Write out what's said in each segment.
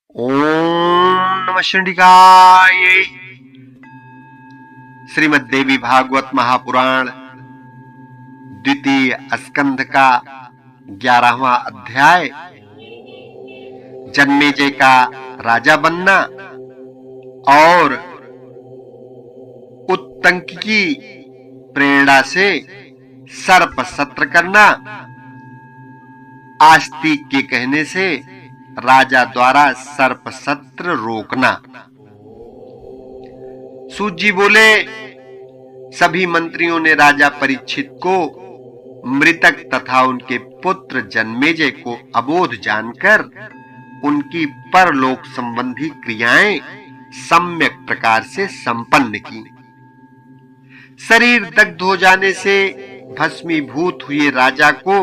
ओम नमः शिवाय। श्रीमद् देवी भागवत महापुराण द्वितीय स्कंध का 11वां अध्याय जन्मेजय का राजा बनना और उत्तंक की प्रेरणा से सर्प सत्र करना। आस्तिक के कहने से राजा द्वारा सर्प सत्र रोकना। सूत जी बोले, सभी मंत्रियों ने राजा परीक्षित को मृतक तथा उनके पुत्र जन्मेजय को अबोध जानकर उनकी परलोक संबंधी क्रियाएं सम्यक प्रकार से संपन्न की। शरीर दग्ध हो जाने से भस्मीभूत हुए राजा को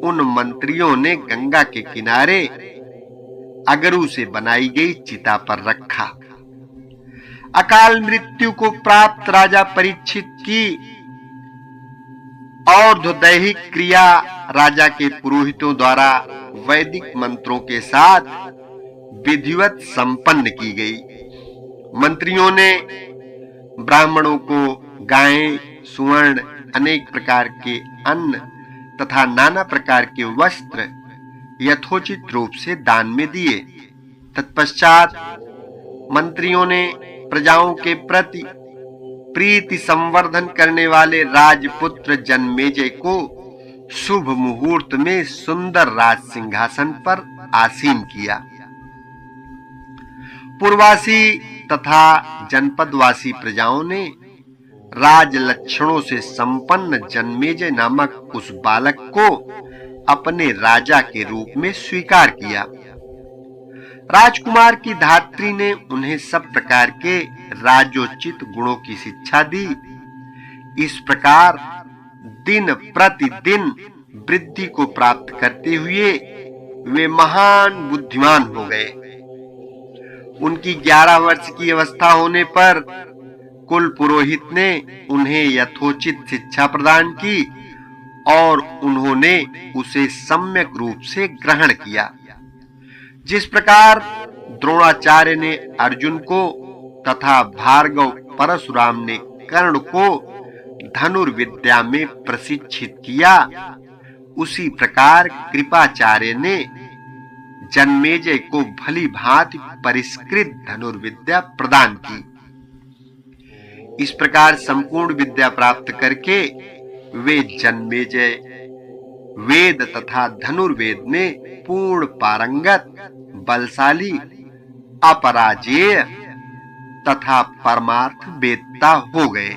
उन मंत्रियों ने गंगा के किनारे अगरू से बनाई गई चिता पर रखा। अकाल मृत्यु को प्राप्त राजा परीक्षित की और्ध्वदैहिक क्रिया राजा के पुरोहितों द्वारा वैदिक मंत्रों के साथ विधिवत संपन्न की गई। मंत्रियों ने ब्राह्मणों को गायें, सुवर्ण, अनेक प्रकार के अन्न तथा नाना प्रकार के वस्त्र यथोचित रूप से दान में दिए। तत्पश्चात मंत्रियों ने प्रजाओं के प्रति प्रीति संवर्धन करने वाले राजपुत्र जन्मेजय को शुभ मुहूर्त में सुंदर राज सिंहासन पर आसीन किया। पूर्वासी तथा जनपदवासी प्रजाओं ने राज लक्षणों से संपन्न जन्मेजय नामक उस बालक को अपने राजा के रूप में स्वीकार किया। राजकुमार की धात्री ने उन्हें सब प्रकार के राजोचित गुणों की शिक्षा दी। इस प्रकार दिन प्रतिदिन वृद्धि को प्राप्त करते हुए वे महान बुद्धिमान हो गए। उनकी 11 वर्ष की अवस्था होने पर कुल पुरोहित ने उन्हें यथोचित शिक्षा प्रदान की और उन्होंने उसे सम्यक रूप से ग्रहण किया। जिस प्रकार द्रोणाचार्य ने अर्जुन को तथा भार्गव परशुराम ने कर्ण को धनुर्विद्या में प्रशिक्षित किया, उसी प्रकार कृपाचार्य ने जन्मेजय को भली भांति परिष्कृत धनुर्विद्या प्रदान की। इस प्रकार संपूर्ण विद्या प्राप्त करके वे जन्मेजय वेद तथा धनुर्वेद में पूर्ण पारंगत, बलशाली, अपराजेय तथा परमार्थ वेदता हो गए।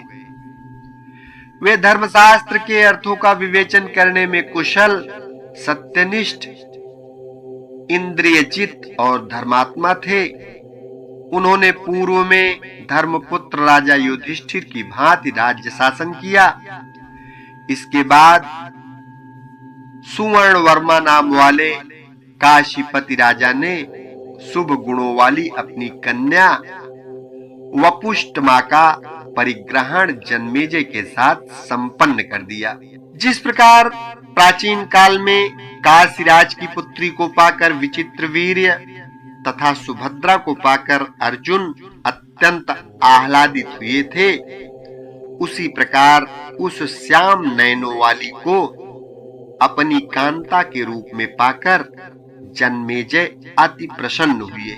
वे धर्मशास्त्र के अर्थों का विवेचन करने में कुशल, सत्यनिष्ठ, इंद्रियजित और धर्मात्मा थे। उन्होंने पूर्व में धर्मपुत्र राजा युधिष्ठिर की भांति राज्य शासन किया। इसके बाद सुवर्ण वर्मा नाम वाले काशीपति राजा ने शुभ गुणों वाली अपनी कन्या वपुष्टमा का परिग्रहण जन्मेजय के साथ संपन्न कर दिया। जिस प्रकार प्राचीन काल में काशीराज की पुत्री को पाकर विचित्रवीर्य तथा सुभद्रा को पाकर अर्जुन अत्यंत आह्लादित हुए थे, उसी प्रकार उस श्याम नयनों वाली को अपनी कांता के रूप में पाकर जन्मेजय अति प्रसन्न हुए।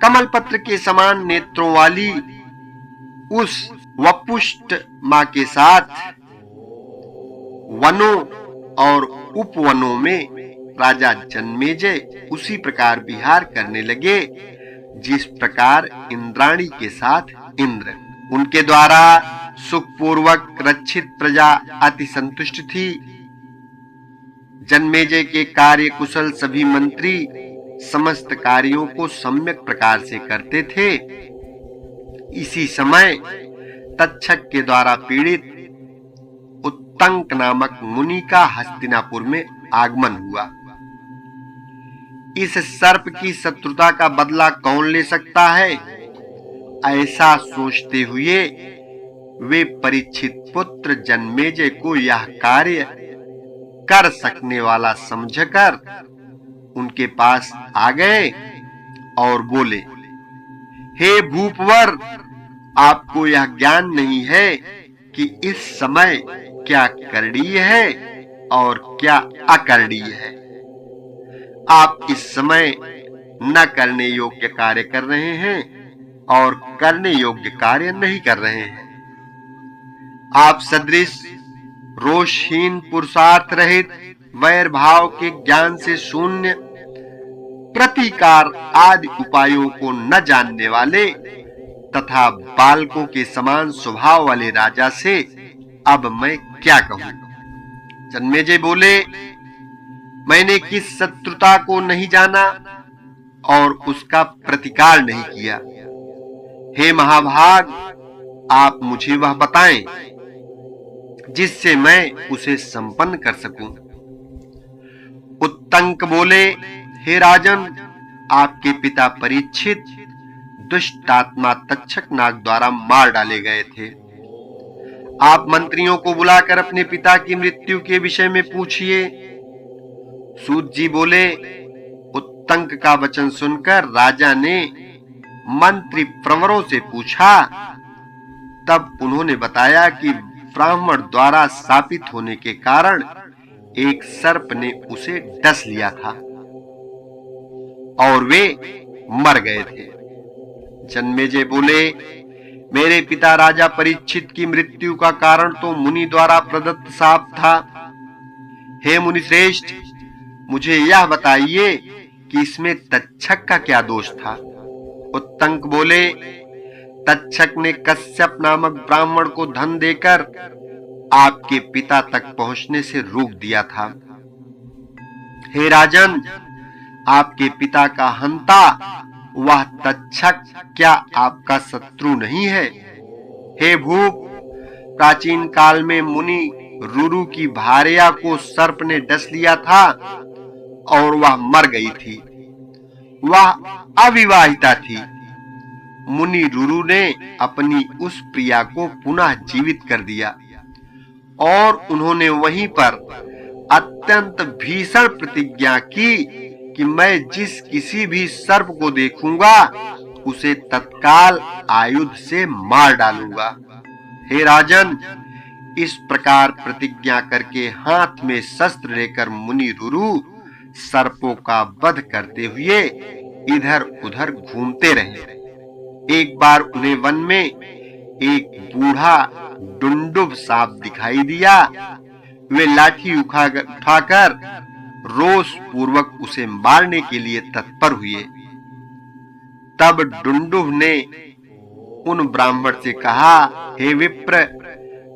कमल पत्र के समान नेत्रों वाली उस वपुष्ट मां के साथ वनों और उपवनों में राजा जन्मेजय उसी प्रकार विहार करने लगे जिस प्रकार इंद्राणी के साथ इंद्र। उनके द्वारा सुखपूर्वक रक्षित प्रजा अति संतुष्ट थी। जन्मेजय के कार्य कुशल सभी मंत्री समस्त कार्यों को सम्यक प्रकार से करते थे। इसी समय तक्षक के द्वारा पीड़ित उत्तंक नामक मुनि का हस्तिनापुर में आगमन हुआ। इस सर्प की शत्रुता का बदला कौन ले सकता है, ऐसा सोचते हुए वे परीक्षित पुत्र जन्मेजय को यह कार्य कर सकने वाला समझकर उनके पास आ गए और बोले, हे भूपवर, आपको यह ज्ञान नहीं है कि इस समय क्या करणीय है और क्या अकरणीय है। आप इस समय न करने योग्य कार्य कर रहे हैं और करने योग्य कार्य नहीं कर रहे हैं। आप सदृश रोषहीन, पुरुषार्थ रहित, वैर भाव के ज्ञान से शून्य, प्रतिकार आदि उपायों को न जानने वाले तथा बालकों के समान स्वभाव वाले राजा से अब मैं क्या कहूं। जन्मेजय बोले, मैंने किस शत्रुता को नहीं जाना और उसका प्रतिकार नहीं किया। हे महाभाग, आप मुझे वह बताएं जिससे मैं उसे संपन्न कर सकूं। उत्तंक बोले, हे राजन, आपके पिता परीक्षित दुष्ट आत्मा तक्षक नाग द्वारा मार डाले गए थे। आप मंत्रियों को बुलाकर अपने पिता की मृत्यु के विषय में पूछिए। सूत जी बोले, उत्तंक का वचन सुनकर राजा ने मंत्री प्रवरों से पूछा। तब उन्होंने बताया कि ब्राह्मण द्वारा शापित होने के कारण एक सर्प ने उसे डस लिया था और वे मर गए थे। जन्मेजय बोले, मेरे पिता राजा परीक्षित की मृत्यु का कारण तो मुनि द्वारा प्रदत्त शाप था। हे मुनि श्रेष्ठ, मुझे यह बताइए कि इसमें तक्षक का क्या दोष था। उत्तंक बोले, तक्षक ने कश्यप नामक ब्राह्मण को धन देकर आपके पिता तक पहुंचने से रोक दिया था। हे राजन, आपके पिता का हंता वह तक्षक क्या आपका शत्रु नहीं है? हे भूप, प्राचीन काल में मुनि रुरु की भार्या को सर्प ने डस लिया था और वह मर गई थी। वह अविवाहिता थी। मुनि रुरु ने अपनी उस प्रिया को पुनः जीवित कर दिया और उन्होंने वहीं पर अत्यंत भीषण प्रतिज्ञा की कि मैं जिस किसी भी सर्प को देखूंगा उसे तत्काल आयुध से मार डालूंगा। हे राजन, इस प्रकार प्रतिज्ञा करके हाथ में शस्त्र लेकर मुनि रुरु सर्पों का वध करते हुए इधर उधर घूमते रहे। एक बार उन्हें वन में एक बूढ़ा डुंडुब सांप दिखाई दिया। वे लाठी उठाकर रोष पूर्वक उसे मारने के लिए तत्पर हुए। तब डुंडुब ने उन ब्राह्मण से कहा, हे विप्र,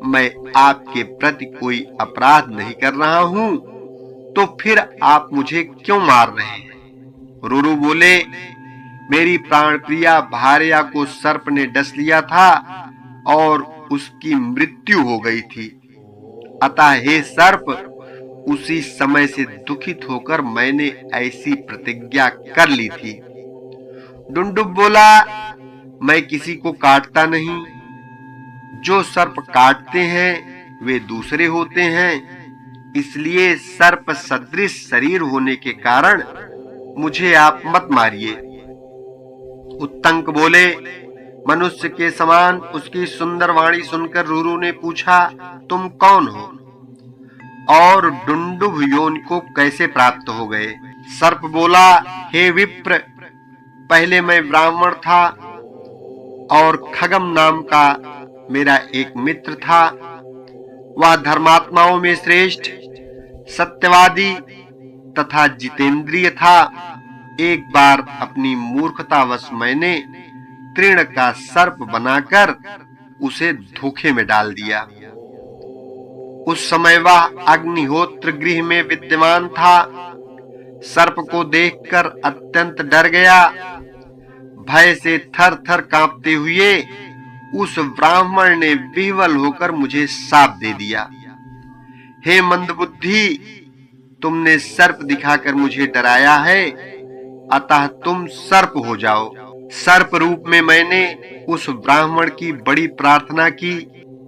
मैं आपके प्रति कोई अपराध नहीं कर रहा हूं, तो फिर आप मुझे क्यों मार रहे हैं? रुरु बोले, मेरी प्राणप्रिया भार्या को सर्प ने डस लिया था और उसकी मृत्यु हो गई थी। अतः हे सर्प, उसी समय से दुखित होकर मैंने ऐसी प्रतिज्ञा कर ली थी। डुंडुब बोला, मैं किसी को काटता नहीं। जो सर्प काटते हैं वे दूसरे होते हैं। इसलिए सर्प सदृश शरीर होने के कारण मुझे आप मत मारिए। उत्तंक बोले, मनुष्य के समान उसकी सुंदर वाणी सुनकर रुरु ने पूछा, तुम कौन हो और डुंडुब योनि को कैसे प्राप्त हो गए? सर्प बोला, हे विप्र, पहले मैं ब्राह्मण था और खगम नाम का मेरा एक मित्र था। वह धर्मात्माओं में श्रेष्ठ, सत्यवादी तथा जितेंद्रिय था। एक बार अपनी मूर्खतावश मैंने तृण का सर्प बनाकर उसे धोखे में डाल दिया। उस समय वह अग्निहोत्र गृह में विद्यमान था। सर्प को देखकर अत्यंत डर गया। भय से थर थर कांपते हुए उस ब्राह्मण ने विह्वल होकर मुझे शाप दे दिया। हे मंदबुद्धि, तुमने सर्प दिखाकर मुझे डराया है, अतः तुम सर्प हो जाओ। सर्प रूप में मैंने उस ब्राह्मण की बड़ी प्रार्थना की।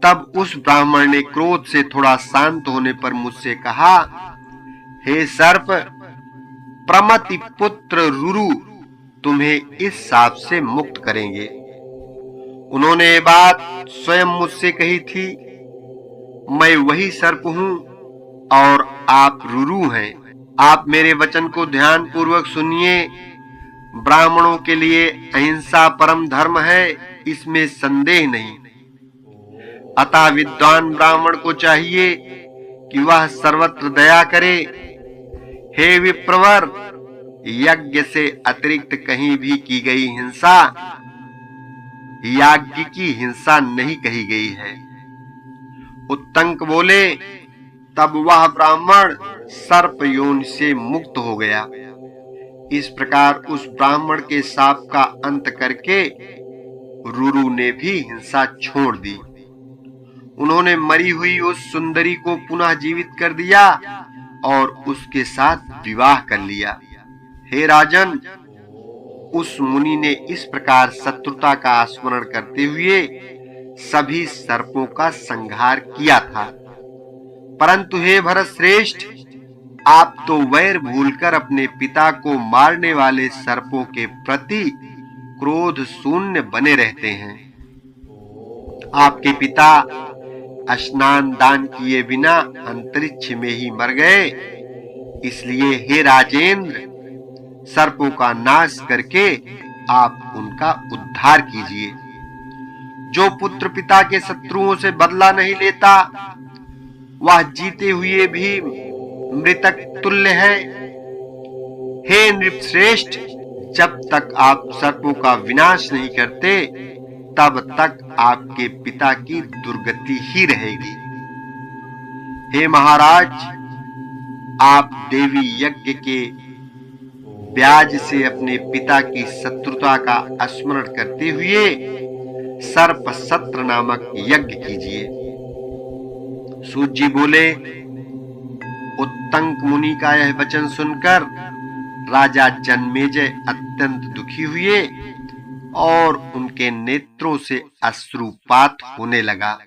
तब उस ब्राह्मण ने क्रोध से थोड़ा शांत होने पर मुझसे कहा, हे सर्प, प्रमति पुत्र रुरु तुम्हें इस शाप से मुक्त करेंगे। उन्होंने ये बात स्वयं मुझसे कही थी। मैं वही सर्प हूं और आप रुरु हैं। आप मेरे वचन को ध्यान पूर्वक सुनिए। ब्राह्मणों के लिए अहिंसा परम धर्म है, इसमें संदेह नहीं। अतः विद्वान ब्राह्मण को चाहिए कि वह सर्वत्र दया करे। हे विप्रवर, यज्ञ से अतिरिक्त कहीं भी की गई हिंसा याज्ञ की हिंसा नहीं कही गई है। उत्तंक बोले, तब वह ब्राह्मण सर्प योनि से मुक्त हो गया। इस प्रकार उस ब्राह्मण के शाप का अंत करके रुरु ने भी हिंसा छोड़ दी। उन्होंने मरी हुई उस सुंदरी को पुनः जीवित कर दिया और उसके साथ विवाह कर लिया। हे राजन, उस मुनि ने इस प्रकार शत्रुता का स्मरण करते हुए सभी सर्पों का संहार किया था। परंतु हे भरत श्रेष्ठ, आप तो वैर भूलकर अपने पिता को मारने वाले सर्पों के प्रति क्रोध शून्य बने रहते हैं। आपके पिता स्नान दान किए बिना अंतरिक्ष में ही मर गए। इसलिए हे राजेंद्र, सर्पों का नाश करके आप उनका उद्धार कीजिए। जो पुत्र पिता के शत्रुओं से बदला नहीं लेता, वह जीते हुए भी मृतक तुल्य है। हे नृपश्रेष्ठ, जब तक आप सर्पों का विनाश नहीं करते, तब तक आपके पिता की दुर्गति ही रहेगी। हे महाराज, आप देवी यज्ञ के ब्याज से अपने पिता की शत्रुता का स्मरण करते हुए सर्प सत्र नामक यज्ञ कीजिए। सूत जी बोले, उत्तंक मुनि का यह वचन सुनकर राजा जन्मेजय अत्यंत दुखी हुए और उनके नेत्रों से अश्रुपात होने लगा।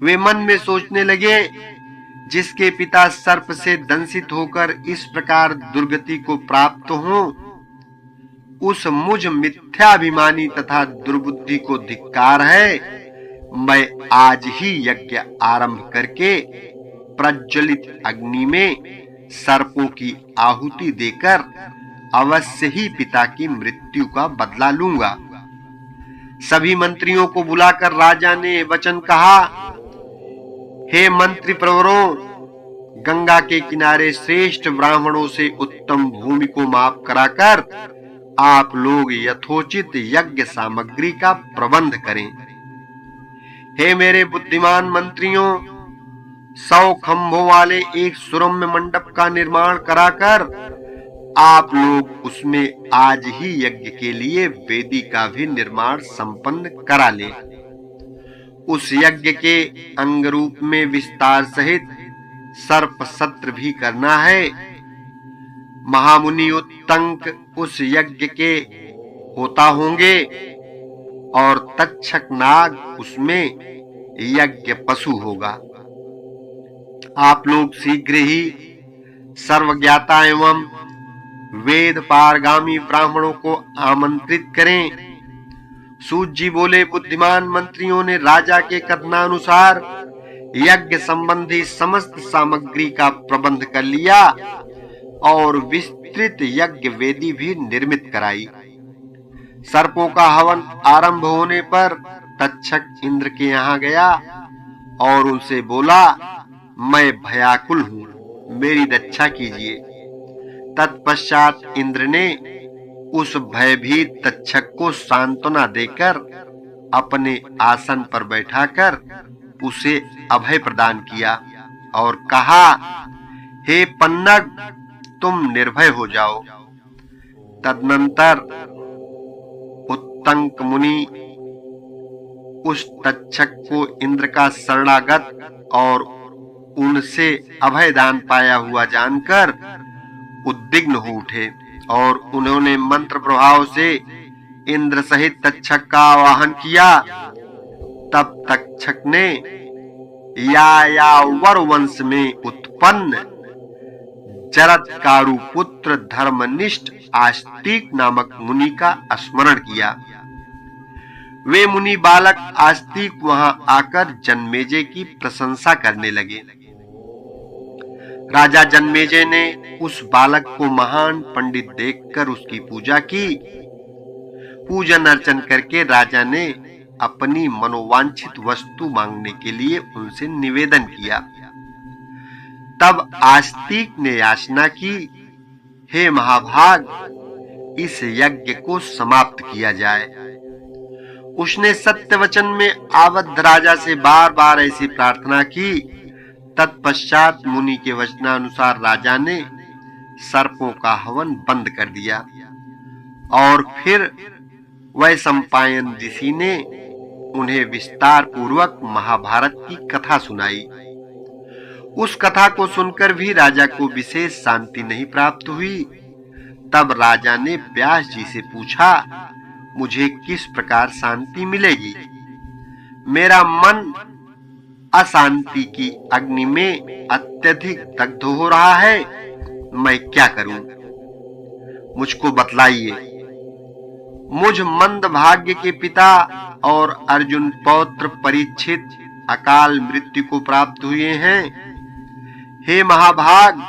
वे मन में सोचने लगे, जिसके पिता सर्प से दंशित होकर इस प्रकार दुर्गति को प्राप्त हो, उस मुझ मिथ्याभिमानी तथा दुर्बुद्धि को धिक्कार है। मैं आज ही यज्ञ आरंभ करके प्रज्वलित अग्नि में सर्पों की आहुति देकर अवश्य ही पिता की मृत्यु का बदला लूंगा। सभी मंत्रियों को बुलाकर राजा ने वचन कहा, हे मंत्री प्रवरों, गंगा के किनारे श्रेष्ठ ब्राह्मणों से उत्तम भूमि को माप कराकर आप लोग यथोचित यज्ञ सामग्री का प्रबंध करें। हे मेरे बुद्धिमान मंत्रियों, 100 खंभों वाले एक सुरम्य मंडप का निर्माण कराकर आप लोग उसमें आज ही यज्ञ के लिए वेदी का भी निर्माण संपन्न करा लें। उस यज्ञ के अंग रूप में विस्तार सहित सर्प सत्र भी करना है। महामुनि उत्तंक उस यज्ञ के होता होंगे और तक्षक नाग उसमें यज्ञ पशु होगा। आप लोग शीघ्र ही सर्वज्ञाता एवं वेद पारगामी ब्राह्मणों को आमंत्रित करें। सूत जी बोले, बुद्धिमान मंत्रियों ने राजा के कथनानुसार यज्ञ संबंधी समस्त सामग्री का प्रबंध कर लिया और विस्तृत यज्ञ वेदी भी निर्मित कराई। सर्पों का हवन आरंभ होने पर तक्षक इंद्र के यहाँ गया और उनसे बोला, मैं भयाकुल हूं, मेरी रक्षा कीजिए। तत्पश्चात इंद्र ने उस भयभीत तक्षक को सांत्वना देकर अपने आसन पर बैठाकर उसे अभय प्रदान किया और कहा, हे पन्नग, तुम निर्भय हो जाओ। तदनंतर उत्तंक मुनि उस तक्षक को इंद्र का शरणागत और उनसे अभय दान पाया हुआ जानकर उद्विग्न हो उठे और उन्होंने मंत्र प्रभाव से इंद्र सहित तक्षक का आवाहन किया। तब तक्षक ने यायावर वंश में उत्पन्न जरत्कारु पुत्र धर्मनिष्ठ आस्तिक नामक मुनि का स्मरण किया। वे मुनि बालक आस्तिक वहां आकर जन्मेजय की प्रशंसा करने लगे। राजा जन्मेजय ने उस बालक को महान पंडित देखकर उसकी पूजा की। पूजन अर्चन करके राजा ने अपनी मनोवांछित वस्तु मांगने के लिए उनसे निवेदन किया। तब आस्तिक ने याचना की, हे महाभाग, इस यज्ञ को समाप्त किया जाए। उसने सत्य वचन में आबद्ध राजा से बार बार ऐसी प्रार्थना की। तत्पश्चात मुनि के वचनानुसार राजा ने सर्पों का हवन बंद कर दिया और फिर वैशंपायन ऋषि ने उन्हें विस्तार पूर्वक महाभारत की कथा सुनाई। उस कथा को सुनकर भी राजा को विशेष शांति नहीं प्राप्त हुई। तब राजा ने व्यास जी से पूछा, मुझे किस प्रकार शांति मिलेगी? मेरा मन अशांति की अग्नि में अत्यधिक दग्ध हो रहा है, मैं क्या करूं? मुझको बतलाइए। मुझ मंद भाग्य के पिता और अर्जुन पौत्र परीक्षित अकाल मृत्यु को प्राप्त हुए हैं। हे महाभाग,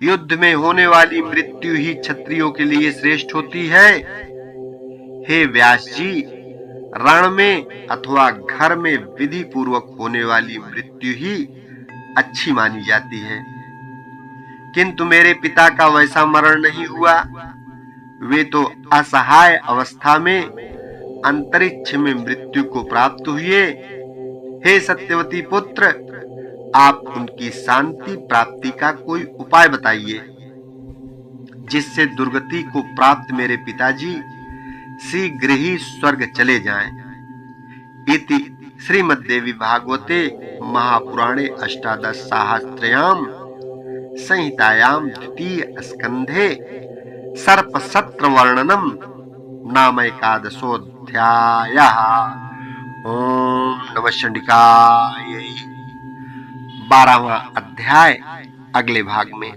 युद्ध में होने वाली मृत्यु ही क्षत्रियों के लिए श्रेष्ठ होती है। हे व्यास जी, रण में अथवा घर में विधि पूर्वक होने वाली मृत्यु ही अच्छी मानी जाती है, किंतु मेरे पिता का वैसा मरण नहीं हुआ। वे तो असहाय अवस्था में अंतरिक्ष में मृत्यु को प्राप्त हुए। हे सत्यवती पुत्र, आप उनकी शांति प्राप्ति का कोई उपाय बताइए, जिससे दुर्गति को प्राप्त मेरे पिताजी शीघ्र ही स्वर्ग चले जाएं। इति श्रीमद्देवी भागवते महापुराणे अष्टादश सहस्त्रयाम संहितायाम द्वितीय स्कंधे सर्पसत्र वर्णनम नाम एकादशोऽध्यायः। ओम नमः चंडिकाय। 12वां अध्याय अगले भाग में।